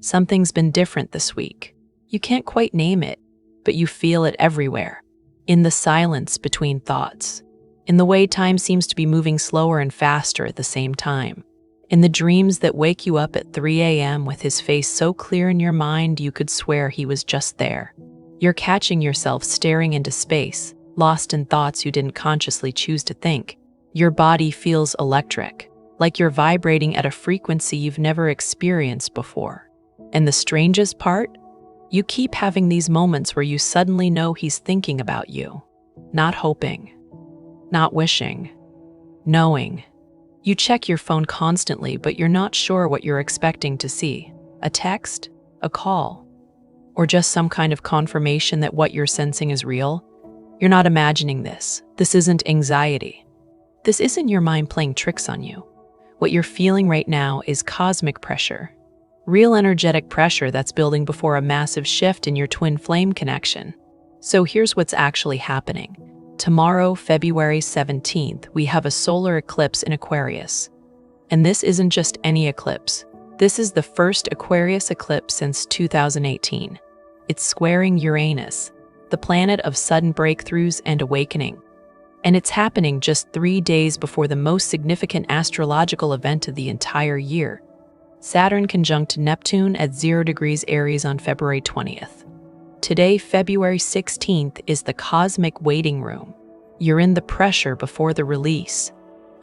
Something's been different this week. You can't quite name it, but you feel it everywhere. In the silence between thoughts. In the way time seems to be moving slower and faster at the same time. In the dreams that wake you up at 3 a.m. with his face so clear in your mind you could swear he was just there. You're catching yourself staring into space, lost in thoughts you didn't consciously choose to think. Your body feels electric, like you're vibrating at a frequency you've never experienced before. And the strangest part? You keep having these moments where you suddenly know he's thinking about you. Not hoping. Not wishing. Knowing. You check your phone constantly, but you're not sure what you're expecting to see. A text? A call? Or just some kind of confirmation that what you're sensing is real? You're not imagining this. This isn't anxiety. This isn't your mind playing tricks on you. What you're feeling right now is cosmic pressure. Real energetic pressure that's building before a massive shift in your twin flame connection. So here's what's actually happening. Tomorrow, February 17th, we have a solar eclipse in Aquarius. And this isn't just any eclipse. This is the first Aquarius eclipse since 2018. It's squaring Uranus, the planet of sudden breakthroughs and awakening. And it's happening just 3 days before the most significant astrological event of the entire year. Saturn conjunct Neptune at 0 degrees Aries on February 20th. Today, February 16th, is the cosmic waiting room. You're in the pressure before the release.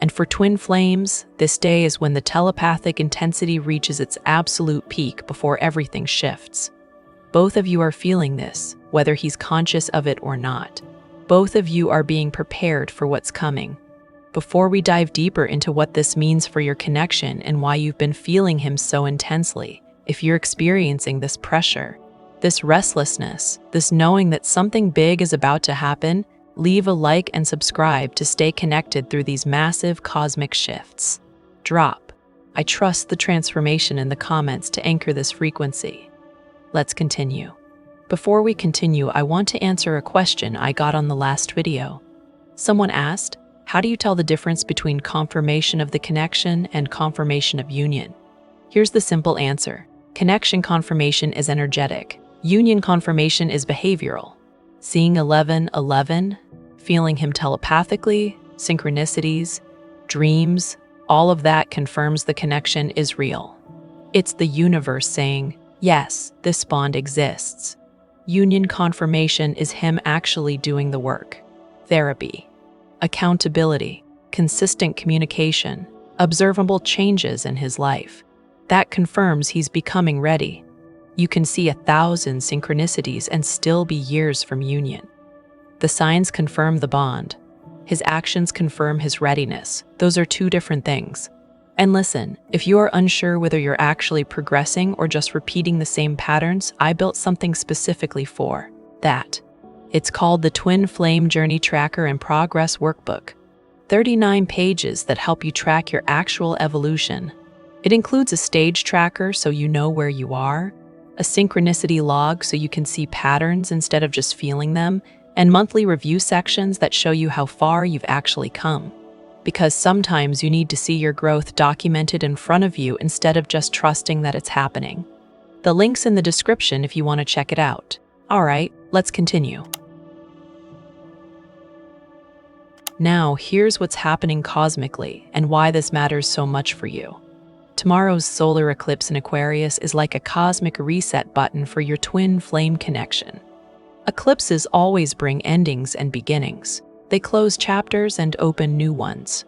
And for twin flames, this day is when the telepathic intensity reaches its absolute peak before everything shifts. Both of you are feeling this, whether he's conscious of it or not. Both of you are being prepared for what's coming. Before we dive deeper into what this means for your connection and why you've been feeling him so intensely, if you're experiencing this pressure, this restlessness, this knowing that something big is about to happen, leave a like and subscribe to stay connected through these massive cosmic shifts. Drop "I trust the transformation" in the comments to anchor this frequency. Let's continue. Before we continue, I want to answer a question I got on the last video. Someone asked, how do you tell the difference between confirmation of the connection and confirmation of union? Here's the simple answer. Connection confirmation is energetic. Union confirmation is behavioral. Seeing 11:11, feeling him telepathically, synchronicities, dreams, all of that confirms the connection is real. It's the universe saying, yes, this bond exists. Union confirmation is him actually doing the work. Therapy. Accountability, consistent communication, observable changes in his life. That confirms he's becoming ready. You can see 1,000 synchronicities and still be years from union. The signs confirm the bond. His actions confirm his readiness. Those are two different things. And listen, if you are unsure whether you're actually progressing or just repeating the same patterns, I built something specifically for that. It's called the Twin Flame Journey Tracker and Progress Workbook. 39 pages that help you track your actual evolution. It includes a stage tracker so you know where you are, a synchronicity log so you can see patterns instead of just feeling them, and monthly review sections that show you how far you've actually come. Because sometimes you need to see your growth documented in front of you instead of just trusting that it's happening. The link's in the description if you want to check it out. All right, let's continue. Now, here's what's happening cosmically and why this matters so much for you. Tomorrow's solar eclipse in Aquarius is like a cosmic reset button for your twin flame connection. Eclipses always bring endings and beginnings. They close chapters and open new ones.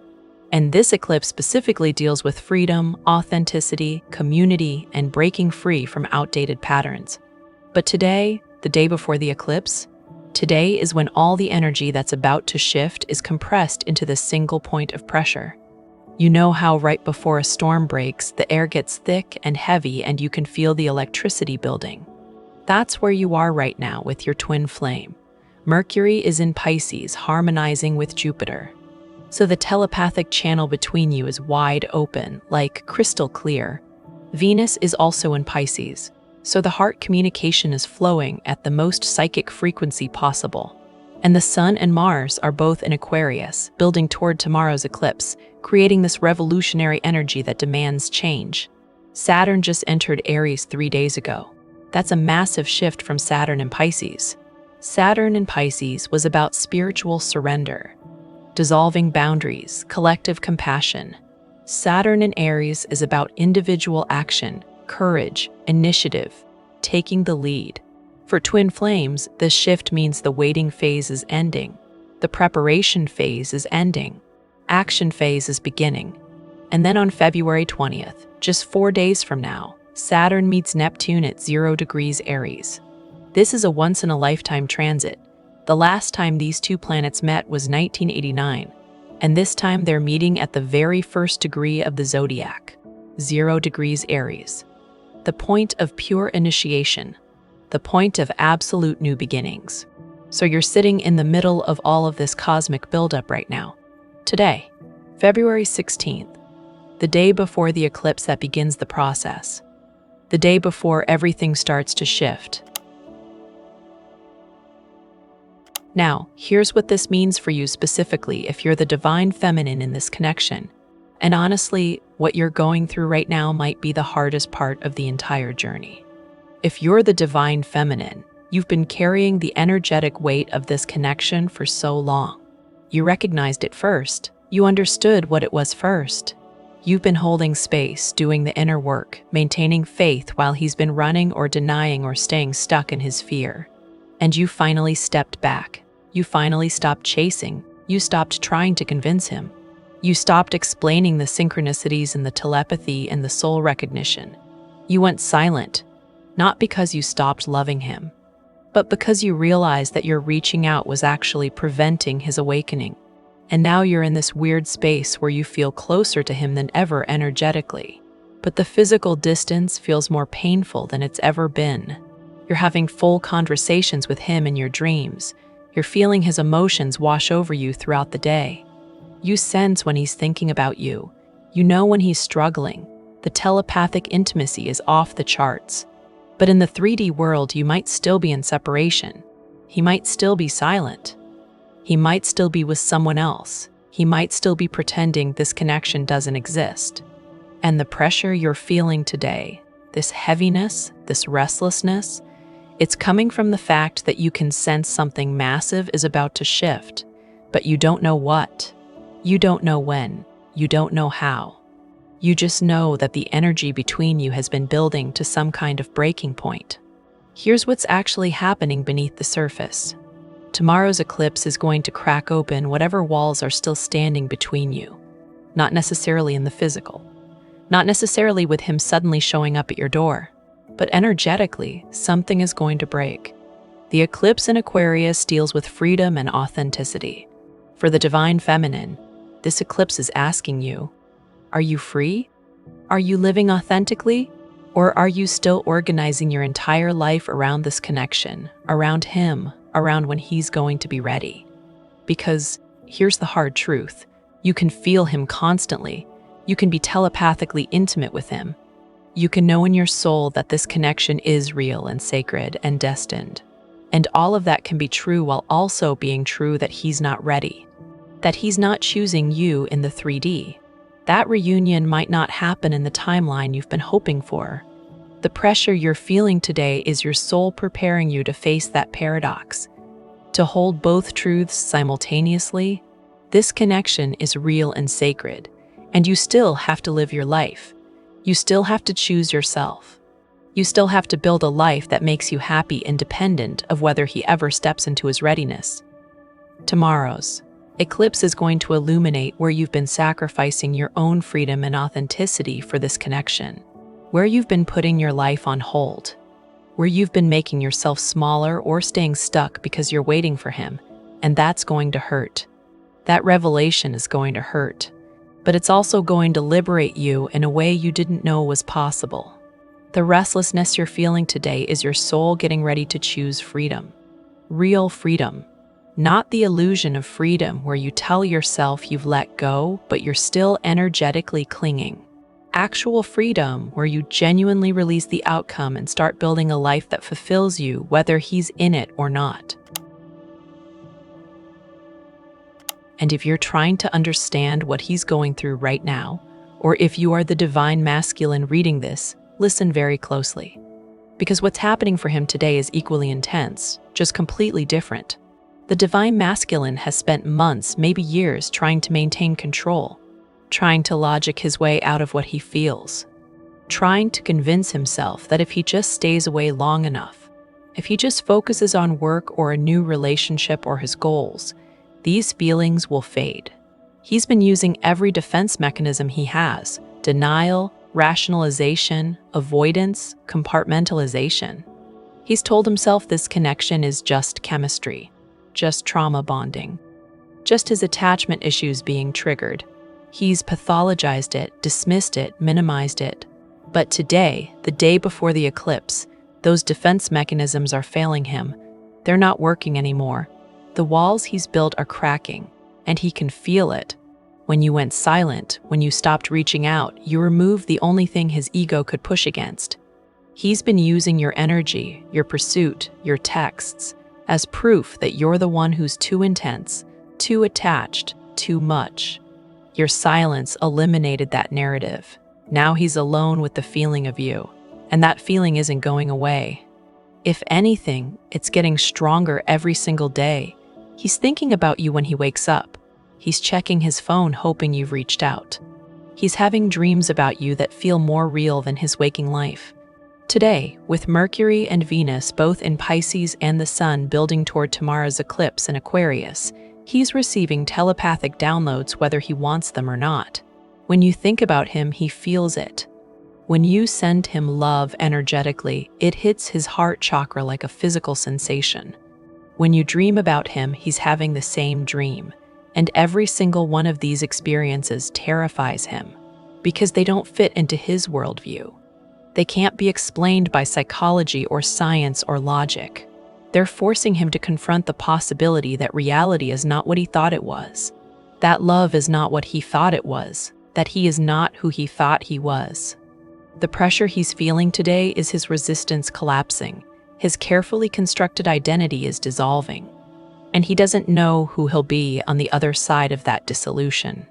And this eclipse specifically deals with freedom, authenticity, community, and breaking free from outdated patterns. But today, the day before the eclipse, today is when all the energy that's about to shift is compressed into this single point of pressure. You know how right before a storm breaks, the air gets thick and heavy and you can feel the electricity building. That's where you are right now with your twin flame. Mercury is in Pisces, harmonizing with Jupiter. So the telepathic channel between you is wide open, like crystal clear. Venus is also in Pisces. So the heart communication is flowing at the most psychic frequency possible. And the Sun and Mars are both in Aquarius, building toward tomorrow's eclipse, creating this revolutionary energy that demands change. Saturn just entered Aries 3 days ago. That's a massive shift from Saturn in Pisces. Saturn in Pisces was about spiritual surrender, dissolving boundaries, collective compassion. Saturn in Aries is about individual action, courage, initiative, taking the lead. For twin flames, this shift means the waiting phase is ending, the preparation phase is ending, action phase is beginning. And then on February 20th, just 4 days from now, Saturn meets Neptune at 0 degrees Aries. This is a once-in-a-lifetime transit. The last time these two planets met was 1989, and this time they're meeting at the very first degree of the zodiac, 0 degrees Aries. The point of pure initiation, the point of absolute new beginnings. So you're sitting in the middle of all of this cosmic buildup right now. Today, February 16th, the day before the eclipse that begins the process, the day before everything starts to shift. Now, here's what this means for you specifically if you're the divine feminine in this connection. And honestly, what you're going through right now might be the hardest part of the entire journey. If you're the divine feminine, you've been carrying the energetic weight of this connection for so long. You recognized it first. You understood what it was first. You've been holding space, doing the inner work, maintaining faith while he's been running or denying or staying stuck in his fear. And you finally stepped back. You finally stopped chasing. You stopped trying to convince him. You stopped explaining the synchronicities and the telepathy and the soul recognition. You went silent, not because you stopped loving him, but because you realized that your reaching out was actually preventing his awakening. And now you're in this weird space where you feel closer to him than ever energetically. But the physical distance feels more painful than it's ever been. You're having full conversations with him in your dreams. You're feeling his emotions wash over you throughout the day. You sense when he's thinking about you. You know when he's struggling. The telepathic intimacy is off the charts. But in the 3D world, you might still be in separation. He might still be silent. He might still be with someone else. He might still be pretending this connection doesn't exist. And the pressure you're feeling today, this heaviness, this restlessness, it's coming from the fact that you can sense something massive is about to shift, but you don't know what. You don't know when. You don't know how. You just know that the energy between you has been building to some kind of breaking point. Here's what's actually happening beneath the surface. Tomorrow's eclipse is going to crack open whatever walls are still standing between you. Not necessarily in the physical. Not necessarily with him suddenly showing up at your door. But energetically, something is going to break. The eclipse in Aquarius deals with freedom and authenticity. For the divine feminine, this eclipse is asking you, are you free? Are you living authentically? Or are you still organizing your entire life around this connection, around him, around when he's going to be ready? Because here's the hard truth. You can feel him constantly. You can be telepathically intimate with him. You can know in your soul that this connection is real and sacred and destined. And all of that can be true while also being true that he's not ready. That he's not choosing you in the 3D. That reunion might not happen in the timeline you've been hoping for. The pressure you're feeling today is your soul preparing you to face that paradox. To hold both truths simultaneously, this connection is real and sacred, and you still have to live your life. You still have to choose yourself. You still have to build a life that makes you happy independent of whether he ever steps into his readiness. Tomorrow's eclipse is going to illuminate where you've been sacrificing your own freedom and authenticity for this connection. Where you've been putting your life on hold, where you've been making yourself smaller or staying stuck because you're waiting for him, and that's going to hurt. That revelation is going to hurt, but it's also going to liberate you in a way you didn't know was possible. The restlessness you're feeling today is your soul getting ready to choose freedom. Real freedom, not the illusion of freedom where you tell yourself you've let go, but you're still energetically clinging. Actual freedom where you genuinely release the outcome and start building a life that fulfills you, whether he's in it or not. And if you're trying to understand what he's going through right now, or if you are the divine masculine reading this, listen very closely. Because what's happening for him today is equally intense, just completely different. The divine masculine has spent months, maybe years, trying to maintain control, trying to logic his way out of what he feels, trying to convince himself that if he just stays away long enough, if he just focuses on work or a new relationship or his goals, these feelings will fade. He's been using every defense mechanism he has: denial, rationalization, avoidance, compartmentalization. He's told himself this connection is just chemistry, just trauma bonding, just his attachment issues being triggered. He's pathologized it, dismissed it, minimized it. But today, the day before the eclipse, those defense mechanisms are failing him. They're not working anymore. The walls he's built are cracking, and he can feel it. When you went silent, when you stopped reaching out, you removed the only thing his ego could push against. He's been using your energy, your pursuit, your texts, as proof that you're the one who's too intense, too attached, too much. Your silence eliminated that narrative. Now he's alone with the feeling of you, and that feeling isn't going away. If anything, it's getting stronger every single day. He's thinking about you when he wakes up. He's checking his phone hoping you've reached out. He's having dreams about you that feel more real than his waking life. Today, with Mercury and Venus both in Pisces and the Sun building toward tomorrow's eclipse in Aquarius, he's receiving telepathic downloads whether he wants them or not. When you think about him, he feels it. When you send him love energetically, it hits his heart chakra like a physical sensation. When you dream about him, he's having the same dream. And every single one of these experiences terrifies him because they don't fit into his worldview. They can't be explained by psychology or science or logic. They're forcing him to confront the possibility that reality is not what he thought it was, that love is not what he thought it was, that he is not who he thought he was. The pressure he's feeling today is his resistance collapsing. His carefully constructed identity is dissolving. And he doesn't know who he'll be on the other side of that dissolution.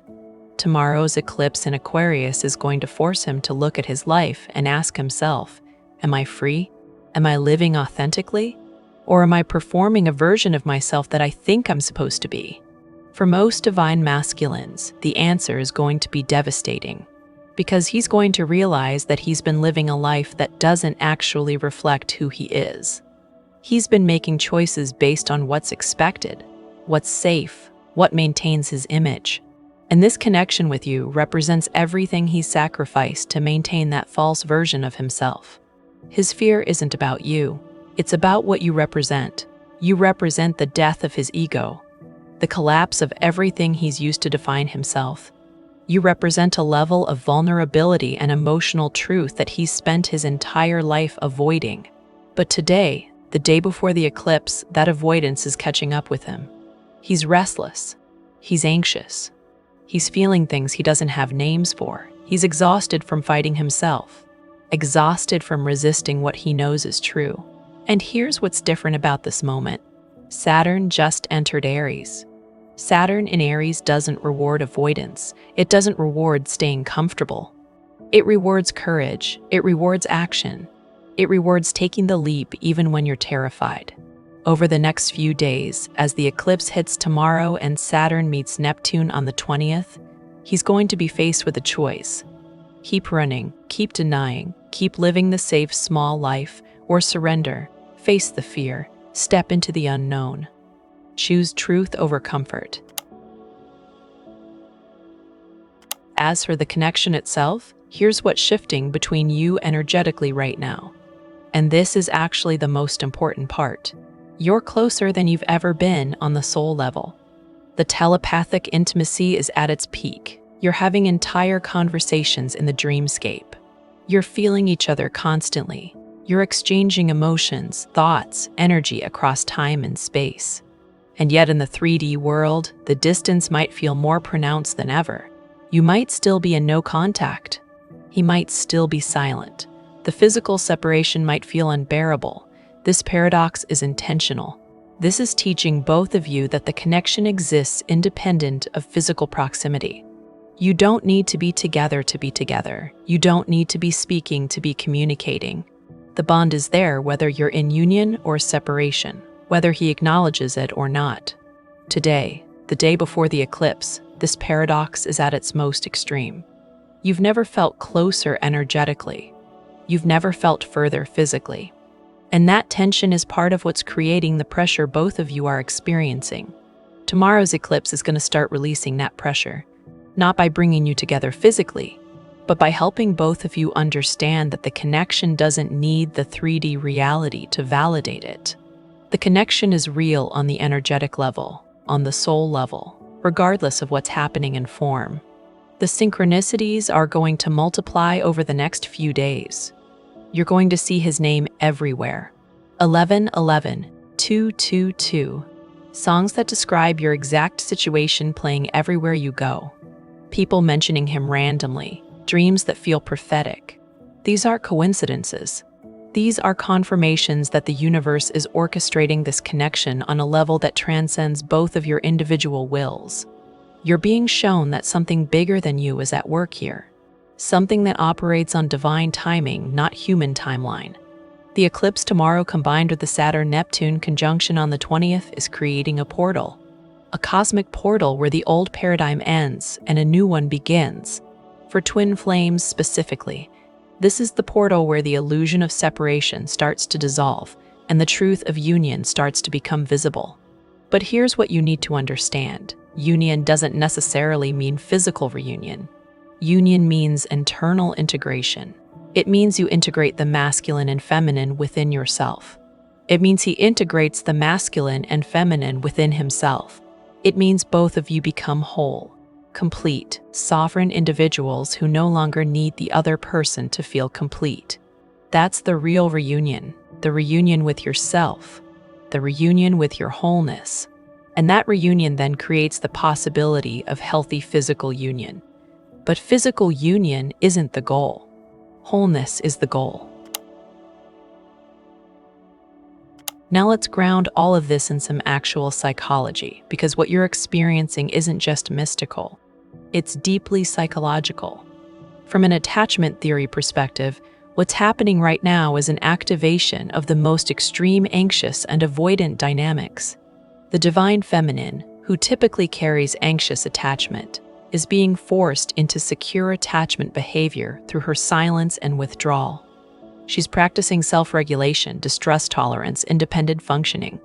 Tomorrow's eclipse in Aquarius is going to force him to look at his life and ask himself, am I free? Am I living authentically? Or am I performing a version of myself that I think I'm supposed to be? For most divine masculines, the answer is going to be devastating, because he's going to realize that he's been living a life that doesn't actually reflect who he is. He's been making choices based on what's expected, what's safe, what maintains his image. And this connection with you represents everything he's sacrificed to maintain that false version of himself. His fear isn't about you. It's about what you represent. You represent the death of his ego, the collapse of everything he's used to define himself. You represent a level of vulnerability and emotional truth that he's spent his entire life avoiding. But today, the day before the eclipse, that avoidance is catching up with him. He's restless. He's anxious. He's feeling things he doesn't have names for. He's exhausted from fighting himself, exhausted from resisting what he knows is true. And here's what's different about this moment. Saturn just entered Aries. Saturn in Aries doesn't reward avoidance. It doesn't reward staying comfortable. It rewards courage. It rewards action. It rewards taking the leap even when you're terrified. Over the next few days, as the eclipse hits tomorrow and Saturn meets Neptune on the 20th, he's going to be faced with a choice. Keep running, keep denying, keep living the safe, small life, or surrender, face the fear, step into the unknown. Choose truth over comfort. As for the connection itself, here's what's shifting between you energetically right now. And this is actually the most important part. You're closer than you've ever been on the soul level. The telepathic intimacy is at its peak. You're having entire conversations in the dreamscape. You're feeling each other constantly. You're exchanging emotions, thoughts, energy across time and space. And yet in the 3D world, the distance might feel more pronounced than ever. You might still be in no contact. He might still be silent. The physical separation might feel unbearable. This paradox is intentional. This is teaching both of you that the connection exists independent of physical proximity. You don't need to be together to be together. You don't need to be speaking to be communicating. The bond is there whether you're in union or separation, whether he acknowledges it or not. Today, the day before the eclipse, this paradox is at its most extreme. You've never felt closer energetically. You've never felt further physically. And that tension is part of what's creating the pressure both of you are experiencing. Tomorrow's eclipse is going to start releasing that pressure, not by bringing you together physically, but by helping both of you understand that the connection doesn't need the 3D reality to validate it. The connection is real on the energetic level, on the soul level, regardless of what's happening in form. The synchronicities are going to multiply over the next few days. You're going to see his name everywhere. 1111, 222. Songs that describe your exact situation playing everywhere you go. People mentioning him randomly. Dreams that feel prophetic. These aren't coincidences. These are confirmations that the universe is orchestrating this connection on a level that transcends both of your individual wills. You're being shown that something bigger than you is at work here. Something that operates on divine timing, not human timeline. The eclipse tomorrow combined with the Saturn-Neptune conjunction on the 20th is creating a portal. A cosmic portal where the old paradigm ends and a new one begins. For twin flames specifically, this is the portal where the illusion of separation starts to dissolve and the truth of union starts to become visible. But here's what you need to understand. Union doesn't necessarily mean physical reunion. Union means internal integration. It means you integrate the masculine and feminine within yourself. It means he integrates the masculine and feminine within himself. It means both of you become whole, complete, sovereign individuals who no longer need the other person to feel complete. That's the real reunion, the reunion with yourself, the reunion with your wholeness. And that reunion then creates the possibility of healthy physical union. But physical union isn't the goal. Wholeness is the goal. Now let's ground all of this in some actual psychology, because what you're experiencing isn't just mystical. It's deeply psychological. From an attachment theory perspective, what's happening right now is an activation of the most extreme anxious and avoidant dynamics. The divine feminine, who typically carries anxious attachment, is being forced into secure attachment behavior through her silence and withdrawal. She's practicing self-regulation, distress tolerance, independent functioning.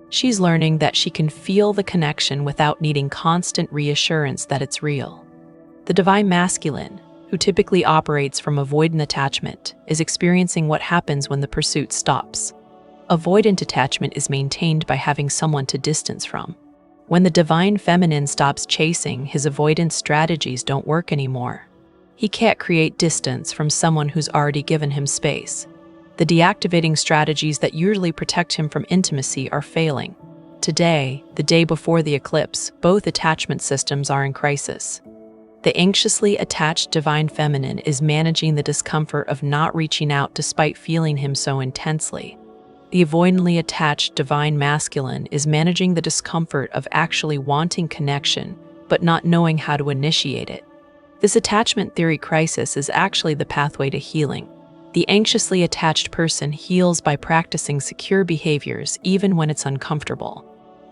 She's learning that she can feel the connection without needing constant reassurance that it's real. The divine masculine, who typically operates from avoidant attachment, is experiencing what happens when the pursuit stops. Avoidant attachment is maintained by having someone to distance from. When the divine feminine stops chasing, his avoidance strategies don't work anymore. He can't create distance from someone who's already given him space. The deactivating strategies that usually protect him from intimacy are failing. Today, the day before the eclipse, both attachment systems are in crisis. The anxiously attached divine feminine is managing the discomfort of not reaching out despite feeling him so intensely. The avoidantly attached divine masculine is managing the discomfort of actually wanting connection, but not knowing how to initiate it. This attachment theory crisis is actually the pathway to healing. The anxiously attached person heals by practicing secure behaviors even when it's uncomfortable.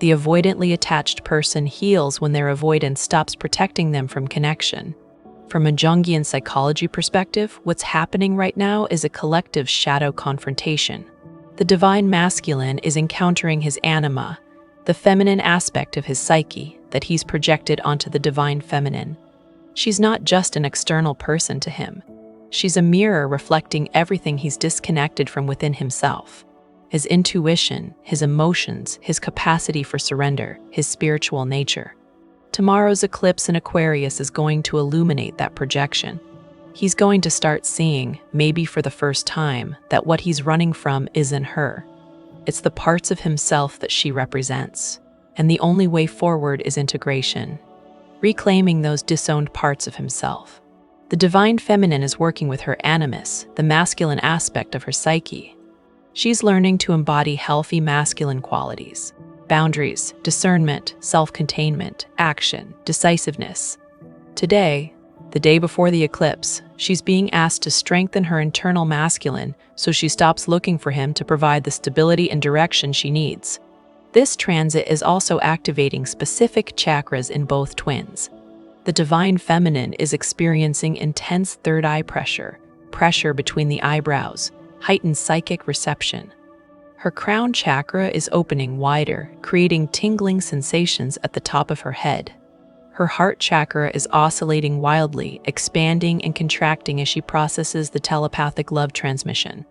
The avoidantly attached person heals when their avoidance stops protecting them from connection. From a Jungian psychology perspective, what's happening right now is a collective shadow confrontation. The divine masculine is encountering his anima, the feminine aspect of his psyche that he's projected onto the divine feminine. She's not just an external person to him. She's a mirror reflecting everything he's disconnected from within himself. His intuition, his emotions, his capacity for surrender, his spiritual nature. Tomorrow's eclipse in Aquarius is going to illuminate that projection. He's going to start seeing, maybe for the first time, that what he's running from isn't her. It's the parts of himself that she represents. And the only way forward is integration. Reclaiming those disowned parts of himself. The divine feminine is working with her animus, the masculine aspect of her psyche. She's learning to embody healthy masculine qualities. Boundaries, discernment, self-containment, action, decisiveness. Today, The day before the eclipse, she's being asked to strengthen her internal masculine so she stops looking for him to provide the stability and direction she needs. This transit is also activating specific chakras in both twins. The divine feminine is experiencing intense third eye pressure between the eyebrows, heightened psychic reception. Her crown chakra is opening wider, creating tingling sensations at the top of her head. Her heart chakra is oscillating wildly, expanding and contracting as she processes the telepathic love transmission.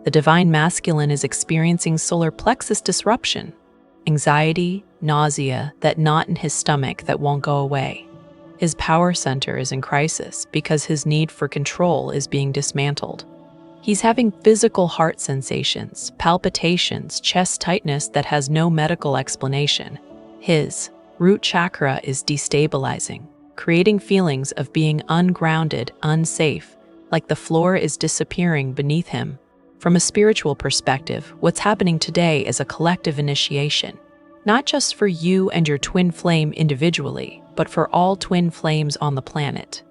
The divine masculine is experiencing solar plexus disruption, anxiety, nausea, that knot in his stomach that won't go away. His power center is in crisis because his need for control is being dismantled. He's having physical heart sensations, palpitations, chest tightness that has no medical explanation. His root chakra is destabilizing, creating feelings of being ungrounded, unsafe, like the floor is disappearing beneath him. From a spiritual perspective, what's happening today is a collective initiation, not just for you and your twin flame individually, but for all twin flames on the planet.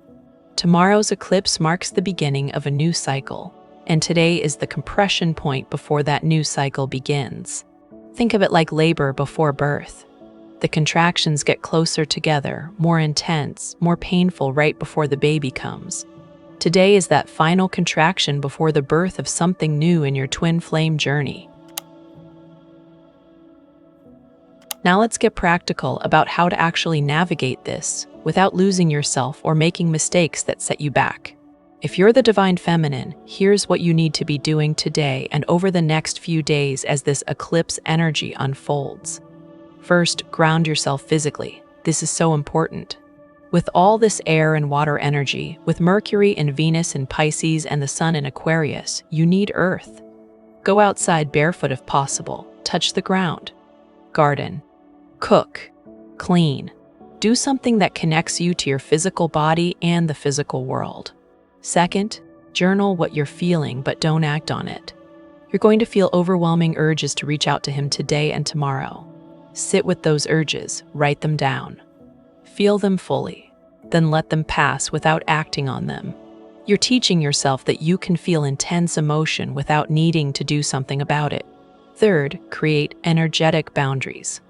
Tomorrow's eclipse marks the beginning of a new cycle, and today is the compression point before that new cycle begins. Think of it like labor before birth. The contractions get closer together, more intense, more painful right before the baby comes. Today is that final contraction before the birth of something new in your twin flame journey. Now let's get practical about how to actually navigate this without losing yourself or making mistakes that set you back. If you're the divine feminine, here's what you need to be doing today and over the next few days as this eclipse energy unfolds. First, ground yourself physically. This is so important. With all this air and water energy, with Mercury and Venus in Pisces and the Sun in Aquarius, you need earth. Go outside barefoot if possible. Touch the ground. Garden. Cook. Clean. Do something that connects you to your physical body and the physical world. Second, journal what you're feeling, but don't act on it. You're going to feel overwhelming urges to reach out to him today and tomorrow. Sit with those urges, write them down. Feel them fully, then let them pass without acting on them. You're teaching yourself that you can feel intense emotion without needing to do something about it. Third, create energetic boundaries.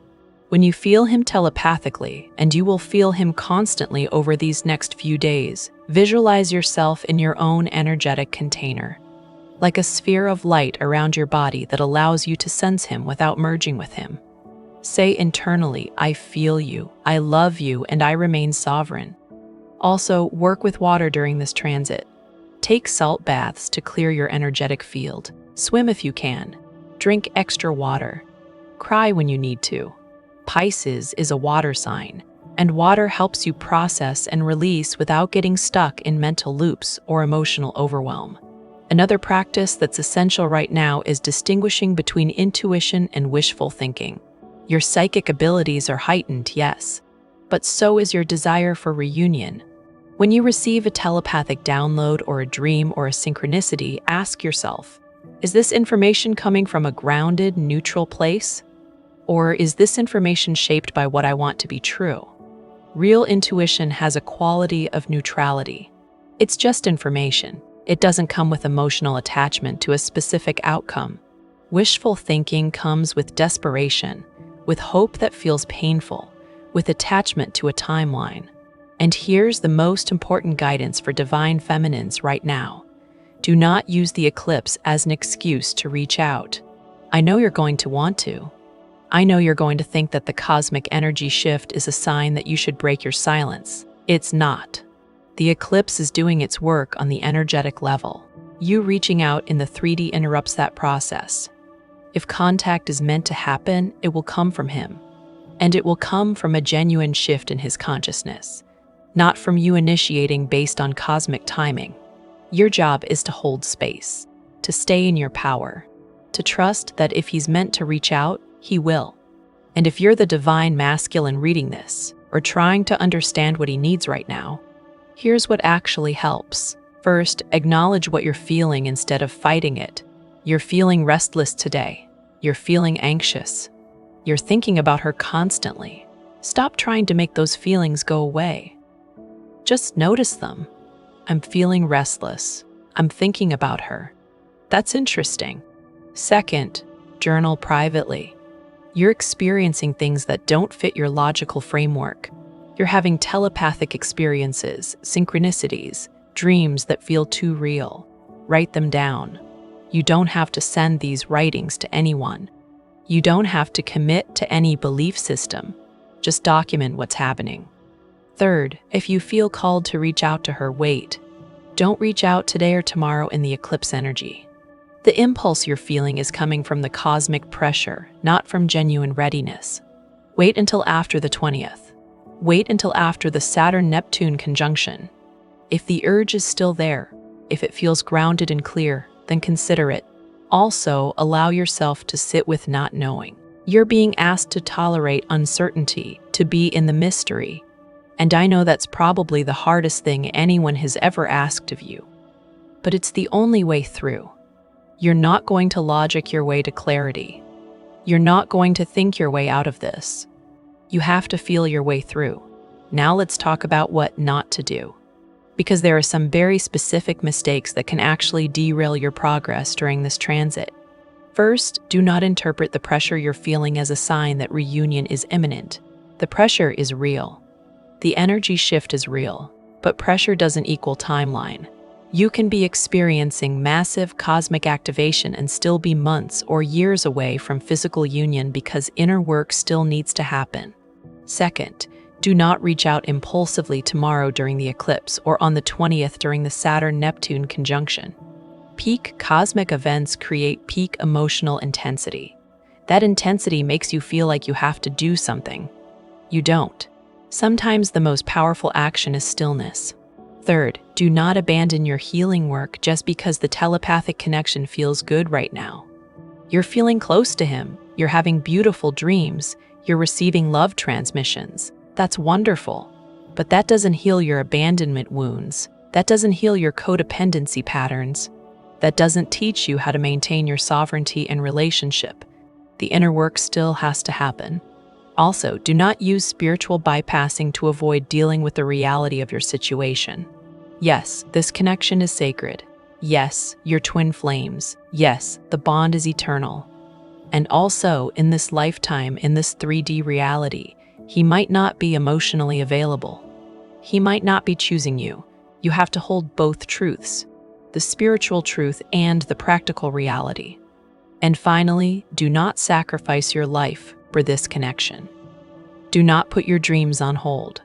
When you feel him telepathically, and you will feel him constantly over these next few days, visualize yourself in your own energetic container, like a sphere of light around your body that allows you to sense him without merging with him. Say internally, I feel you, I love you, and I remain sovereign. Also, work with water during this transit. Take salt baths to clear your energetic field. Swim if you can. Drink extra water. Cry when you need to. Pisces is a water sign, and water helps you process and release without getting stuck in mental loops or emotional overwhelm. Another practice that's essential right now is distinguishing between intuition and wishful thinking. Your psychic abilities are heightened, yes, but so is your desire for reunion. When you receive a telepathic download or a dream or a synchronicity, ask yourself, is this information coming from a grounded, neutral place? Or is this information shaped by what I want to be true? Real intuition has a quality of neutrality. It's just information. It doesn't come with emotional attachment to a specific outcome. Wishful thinking comes with desperation, with hope that feels painful, with attachment to a timeline. And here's the most important guidance for divine feminines right now. Do not use the eclipse as an excuse to reach out. I know you're going to want to. I know you're going to think that the cosmic energy shift is a sign that you should break your silence. It's not. The eclipse is doing its work on the energetic level. You reaching out in the 3D interrupts that process. If contact is meant to happen, it will come from him. And it will come from a genuine shift in his consciousness, not from you initiating based on cosmic timing. Your job is to hold space, to stay in your power, to trust that if he's meant to reach out, he will. And if you're the divine masculine reading this, or trying to understand what he needs right now, here's what actually helps. First, acknowledge what you're feeling instead of fighting it. You're feeling restless today. You're feeling anxious. You're thinking about her constantly. Stop trying to make those feelings go away. Just notice them. I'm feeling restless. I'm thinking about her. That's interesting. Second, journal privately. You're experiencing things that don't fit your logical framework. You're having telepathic experiences, synchronicities, dreams that feel too real. Write them down. You don't have to send these writings to anyone. You don't have to commit to any belief system. Just document what's happening. Third, if you feel called to reach out to her, wait. Don't reach out today or tomorrow in the eclipse energy. The impulse you're feeling is coming from the cosmic pressure, not from genuine readiness. Wait until after the 20th. Wait until after the Saturn-Neptune conjunction. If the urge is still there, if it feels grounded and clear, then consider it. Also, allow yourself to sit with not knowing. You're being asked to tolerate uncertainty, to be in the mystery. And I know that's probably the hardest thing anyone has ever asked of you. But it's the only way through. You're not going to logic your way to clarity. You're not going to think your way out of this. You have to feel your way through. Now let's talk about what not to do. Because there are some very specific mistakes that can actually derail your progress during this transit. First, do not interpret the pressure you're feeling as a sign that reunion is imminent. The pressure is real. The energy shift is real, but pressure doesn't equal timeline. You can be experiencing massive cosmic activation and still be months or years away from physical union because inner work still needs to happen. Second, do not reach out impulsively tomorrow during the eclipse or on the 20th during the Saturn-Neptune conjunction. Peak cosmic events create peak emotional intensity. That intensity makes you feel like you have to do something. You don't. Sometimes the most powerful action is stillness. Third, do not abandon your healing work just because the telepathic connection feels good right now. You're feeling close to him, you're having beautiful dreams, you're receiving love transmissions. That's wonderful. But that doesn't heal your abandonment wounds. That doesn't heal your codependency patterns. That doesn't teach you how to maintain your sovereignty and relationship. The inner work still has to happen. Also, do not use spiritual bypassing to avoid dealing with the reality of your situation. Yes, this connection is sacred. Yes, you're twin flames. Yes, the bond is eternal. And also, in this lifetime, in this 3D reality, he might not be emotionally available. He might not be choosing you. You have to hold both truths, the spiritual truth and the practical reality. And finally, do not sacrifice your life for this connection. Do not put your dreams on hold.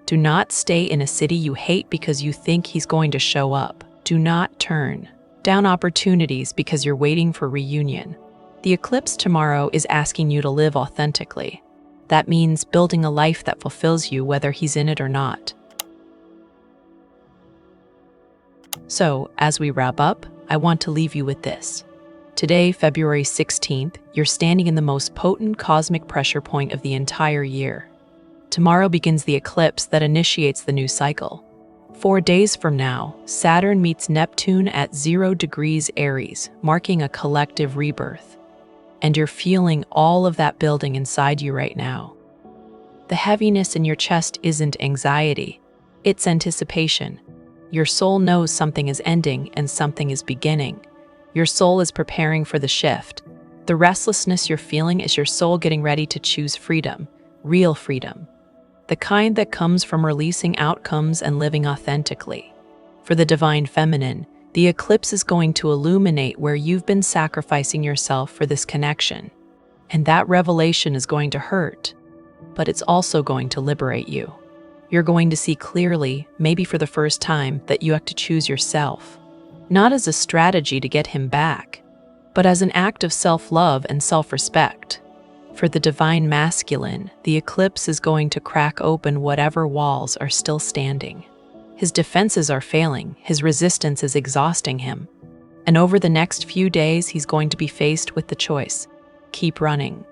Do not stay in a city you hate because you think he's going to show up. Do not turn down opportunities because you're waiting for reunion. The eclipse tomorrow is asking you to live authentically. That means building a life that fulfills you whether he's in it or not. So, as we wrap up, I want to leave you with this. Today, February 16th, you're standing in the most potent cosmic pressure point of the entire year. Tomorrow begins the eclipse that initiates the new cycle. 4 days from now, Saturn meets Neptune at 0 degrees Aries, marking a collective rebirth. And you're feeling all of that building inside you right now. The heaviness in your chest isn't anxiety, it's anticipation. Your soul knows something is ending and something is beginning. Your soul is preparing for the shift. The restlessness you're feeling is your soul getting ready to choose freedom, real freedom. The kind that comes from releasing outcomes and living authentically. For the divine feminine, the eclipse is going to illuminate where you've been sacrificing yourself for this connection. And that revelation is going to hurt, but it's also going to liberate you. You're going to see clearly, maybe for the first time, that you have to choose yourself. Not as a strategy to get him back, but as an act of self-love and self-respect. For the divine masculine, the eclipse is going to crack open whatever walls are still standing. His defenses are failing, his resistance is exhausting him. And over the next few days, he's going to be faced with the choice: keep running,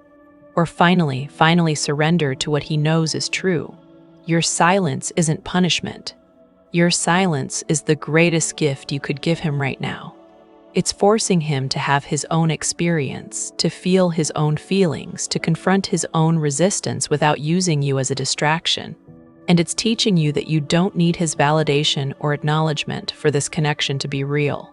or finally surrender to what he knows is true. Your silence isn't punishment. Your silence is the greatest gift you could give him right now. It's forcing him to have his own experience, to feel his own feelings, to confront his own resistance without using you as a distraction. And it's teaching you that you don't need his validation or acknowledgement for this connection to be real.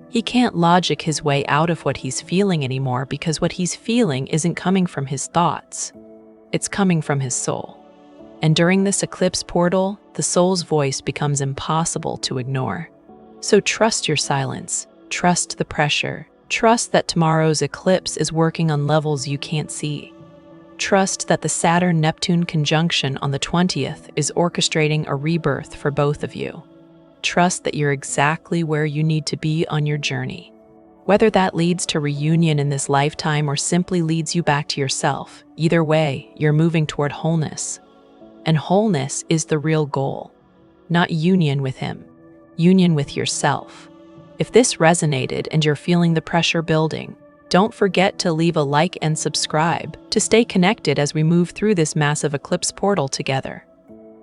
He can't logic his way out of what he's feeling anymore because what he's feeling isn't coming from his thoughts. It's coming from his soul. And during this eclipse portal, the soul's voice becomes impossible to ignore. So trust your silence, trust the pressure, trust that tomorrow's eclipse is working on levels you can't see. Trust that the Saturn-Neptune conjunction on the 20th is orchestrating a rebirth for both of you. Trust that you're exactly where you need to be on your journey. Whether that leads to reunion in this lifetime or simply leads you back to yourself, either way, you're moving toward wholeness. And wholeness is the real goal. Not union with him, union with yourself. If this resonated and you're feeling the pressure building, don't forget to leave a like and subscribe to stay connected as we move through this massive eclipse portal together.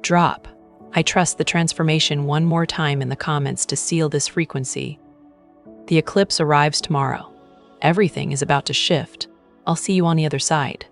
Drop "I trust the transformation" one more time in the comments to seal this frequency. The eclipse arrives tomorrow. Everything is about to shift. I'll see you on the other side.